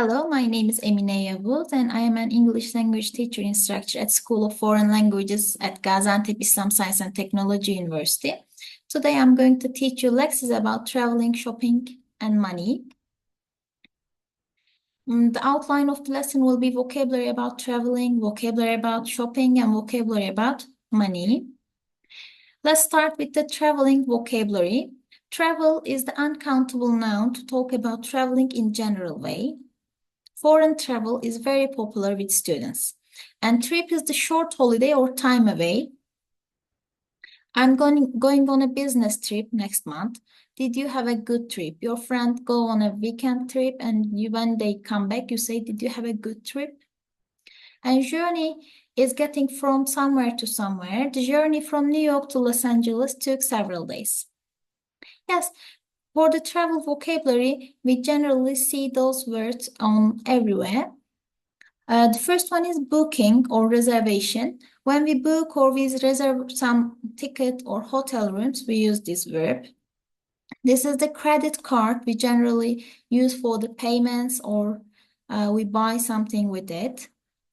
Hello, my name is Emine Yavuz and I am an English language teacher instructor at School of Foreign Languages at Gaziantep Islam Science and Technology University. Today I'm going to teach you Lexis about traveling, shopping, and money. The outline of the lesson will be vocabulary about traveling, vocabulary about shopping, and vocabulary about money. Let's start with the traveling vocabulary. Travel is the uncountable noun to talk about traveling in general way. Foreign travel is very popular with students. And trip is the short holiday or time away. I'm going on a business trip next month. Did you have a good trip? Your friend go on a weekend trip and when they come back, you say, did you have a good trip? And journey is getting from somewhere to somewhere. The journey from New York to Los Angeles took several days. Yes, for the travel vocabulary, we generally see those words on everywhere. The first one is booking or reservation. When we book or we reserve some ticket or hotel rooms, we use this verb. This is the credit card we generally use for the payments or we buy something with it.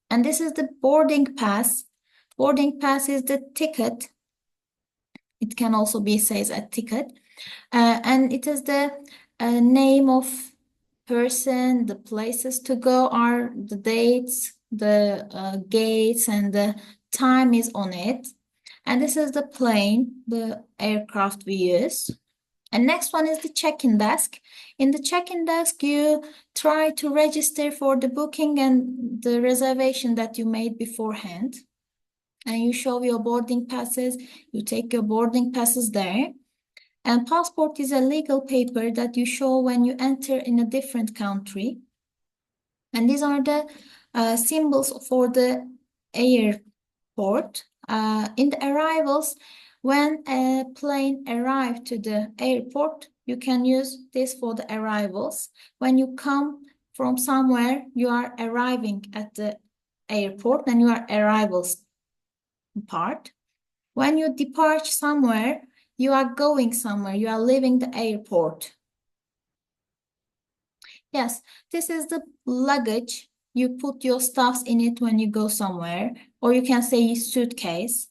And this is the boarding pass. Boarding pass is the ticket. It can also be says a ticket. And it is the name of person, the places to go are the dates, the gates, and the time is on it. And this is the plane, the aircraft we use. And next one is the check-in desk. In the check-in desk, you try to register for the booking and the reservation that you made beforehand. And you show your boarding passes, you take your boarding passes there. And passport is a legal paper that you show when you enter in a different country. And these are the symbols for the airport. In the arrivals, when a plane arrives to the airport, you can use this for the arrivals. When you come from somewhere, you are arriving at the airport and you are arrivals part. When you depart somewhere, you are going somewhere, you are leaving the airport. Yes, this is the luggage. You put your stuffs in it when you go somewhere, or you can say suitcase.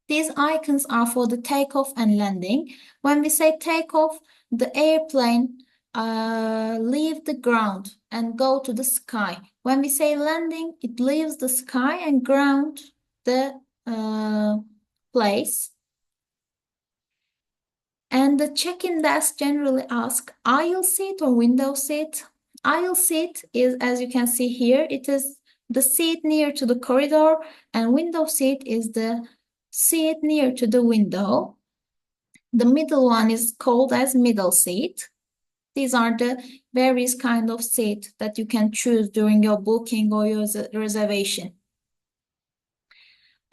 These icons are for the takeoff and landing. When we say takeoff, the airplane leave the ground and go to the sky. When we say landing, it leaves the sky and ground the place. And the check-in desk generally asks aisle seat or window seat. Aisle seat is, as you can see here, it is the seat near to the corridor, and window seat is the seat near to the window. The middle one is called as middle seat. These are the various kind of seat that you can choose during your booking or your reservation.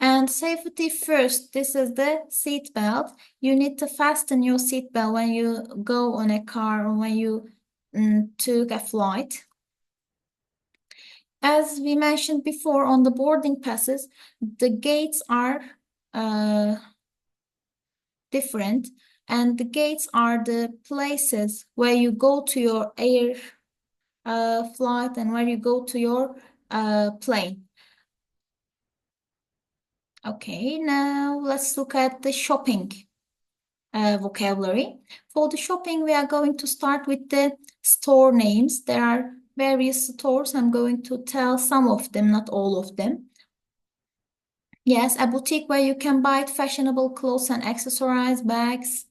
And safety first, this is the seat belt. You need to fasten your seat belt when you go on a car or when you took a flight. As we mentioned before on the boarding passes, the gates are different, and the gates are the places where you go to your air flight and where you go to your plane. Okay, now let's look at the shopping vocabulary. For the shopping, we are going to start with the store names. There are various stores. I'm going to tell some of them, not all of them. Yes, a boutique where you can buy fashionable clothes and accessories, bags.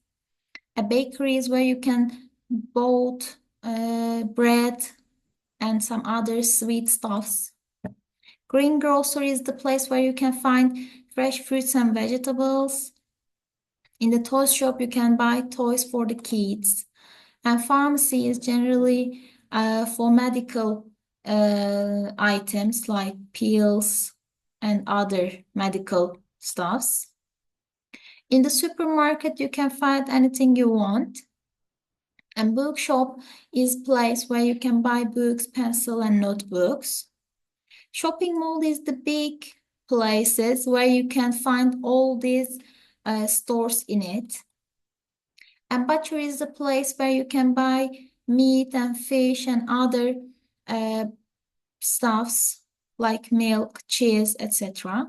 A bakery is where you can buy bread and some other sweet stuffs. Green grocery is the place where you can find fresh fruits and vegetables. In the toy shop, you can buy toys for the kids. And pharmacy is generally for medical items like pills and other medical stuffs. In the supermarket, you can find anything you want. And bookshop is place where you can buy books, pencil, and notebooks. Shopping mall is the big places where you can find all these stores in it. And butcher is the place where you can buy meat and fish and other stuffs like milk, cheese, etc.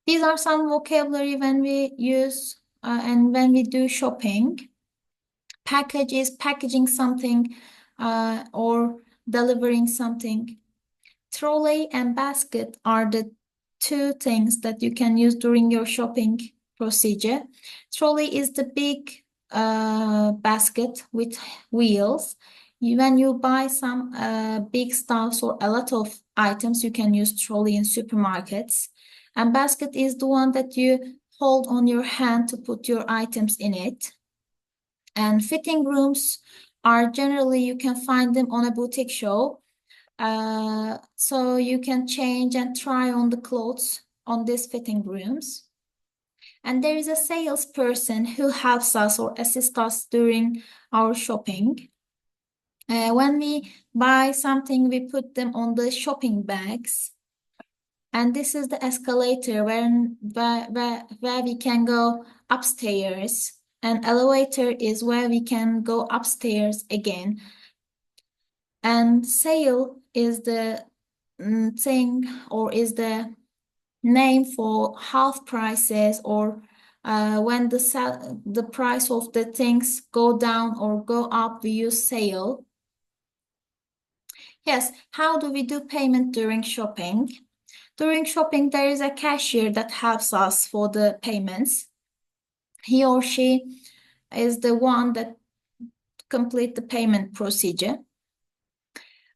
These are some vocabulary when we use and when we do shopping. Package is packaging something or delivering something. Trolley and basket are the two things that you can use during your shopping procedure. Trolley is the big basket with wheels. When you buy some big stuffs or a lot of items, you can use trolley in supermarkets. And basket is the one that you hold on your hand to put your items in it. And fitting rooms are generally, you can find them on a boutique show. So you can change and try on the clothes on these fitting rooms. And there is a salesperson who helps us or assists us during our shopping. When we buy something, we put them on the shopping bags. And this is the escalator where we can go upstairs. And elevator is where we can go upstairs again. And sale is the thing or is the name for half prices or when the price of the things go down or go up, we use sale. Yes, how do we do payment during shopping? During shopping, there is a cashier that helps us for the payments. He or she is the one that complete the payment procedure.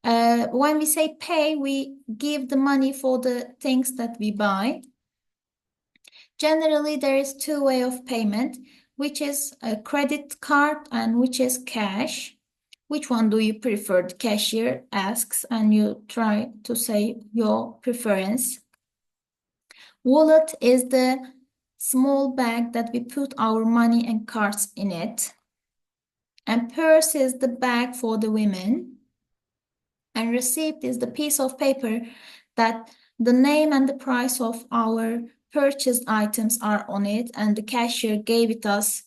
When we say pay, we give the money for the things that we buy. Generally, there is two ways of payment, which is a credit card and which is cash. Which one do you prefer? The cashier asks and you try to say your preference. Wallet is the small bag that we put our money and cards in it. And purse is the bag for the women. And receipt is the piece of paper that the name and the price of our purchased items are on it, and the cashier gave it us.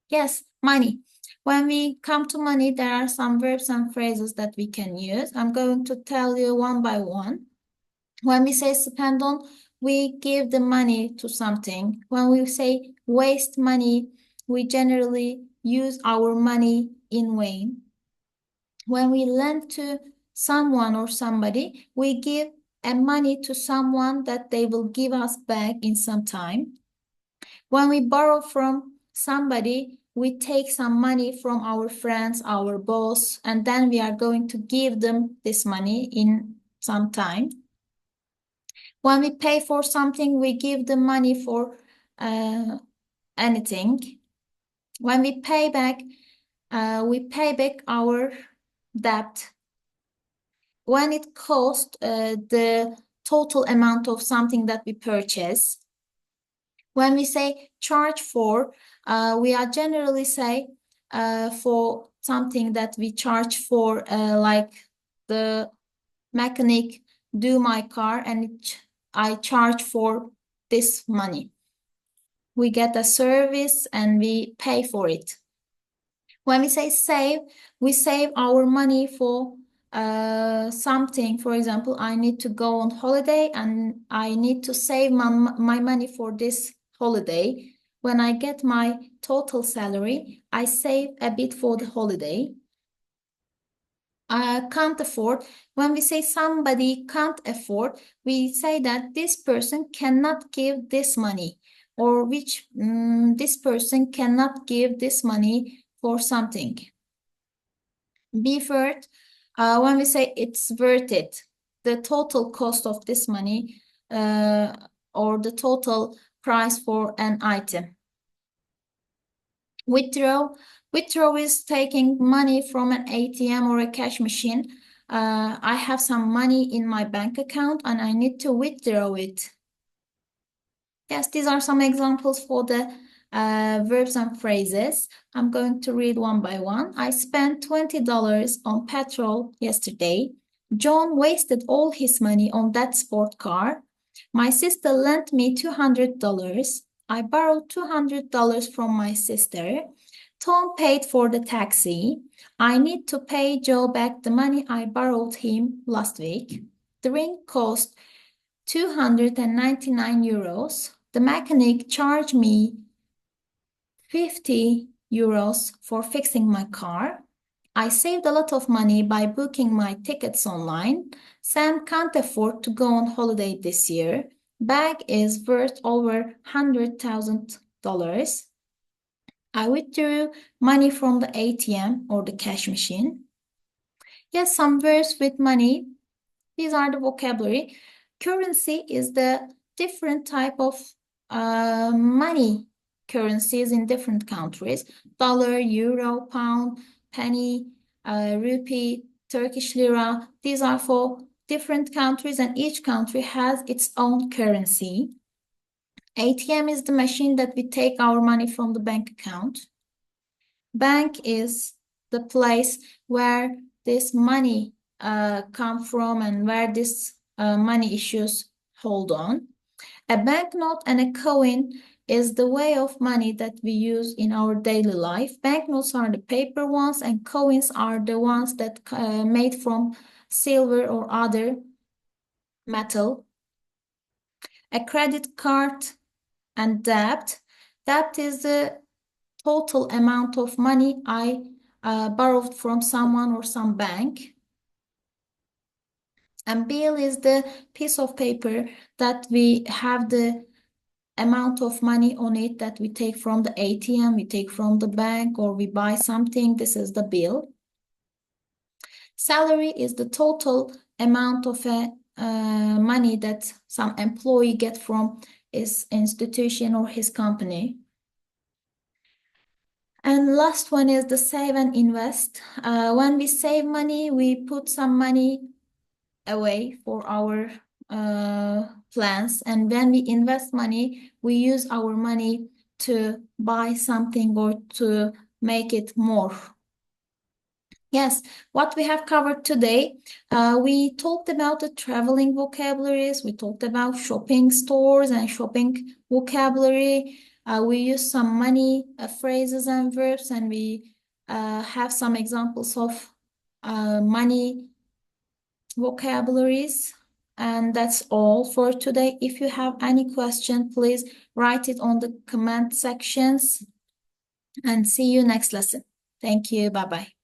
Yes, money. When we come to money, there are some verbs and phrases that we can use. I'm going to tell you one by one. When we say spend on, we give the money to something. When we say waste money, we generally use our money in vain. When we lend to someone or somebody, we give a money to someone that they will give us back in some time. When we borrow from somebody, we take some money from our friends, our boss, and then we are going to give them this money in some time. When we pay for something, we give the money for anything. When we pay back our debt. When it costs the total amount of something that we purchase. When we say charge for, we are generally say for something that we charge for, like the mechanic do my car and I charge for this money. We get a service and we pay for it. When we say save, we save our money for something. For example, I need to go on holiday and I need to save my money for this holiday. When I get my total salary, I save a bit for the holiday. Can't afford. When we say somebody can't afford, we say that this person cannot give this money, or this person cannot give this money for something. Be worth. When we say it's worth it, the total cost of this money or the total price for an item. Withdraw. Withdraw is taking money from an ATM or a cash machine. I have some money in my bank account and I need to withdraw it. Yes, these are some examples for the verbs and phrases. I'm going to read one by one. I spent $20 on petrol yesterday. John wasted all his money on that sport car. My sister lent me $200. I borrowed $200 from my sister. Tom paid for the taxi. I need to pay Joe back the money I borrowed him last week. The ring cost 299 euros. The mechanic charged me 50 euros for fixing my car. I saved a lot of money by booking my tickets online. Sam can't afford to go on holiday this year. Bag is worth over $100,000. I withdrew money from the ATM or the cash machine. Yes, some words with money. These are the vocabulary. Currency is the different type of money currencies in different countries. Dollar, euro, pound, penny, rupee, Turkish lira. These are for different countries and each country has its own currency. ATM is the machine that we take our money from the bank account. Bank is the place where this money come from and where this money issues hold on. A banknote and a coin is the way of money that we use in our daily life. Banknotes are the paper ones and coins are the ones that made from silver or other metal. A credit card and debt. Debt is the total amount of money I borrowed from someone or some bank. And bill is the piece of paper that we have the amount of money on it that we take from the ATM, we take from the bank, or we buy something. This is the bill. Salary is the total amount of money that some employee get from his institution or his company. And last one is the save and invest. When we save money, we put some money away for our plans. And when we invest money, we use our money to buy something or to make it more. Yes, what we have covered today, we talked about the traveling vocabularies, we talked about shopping stores and shopping vocabulary. We use some money phrases and verbs, and we have some examples of money vocabularies. And that's all for today. If you have any question, please write it on the comment sections, and see you next lesson. Thank you. Bye-bye.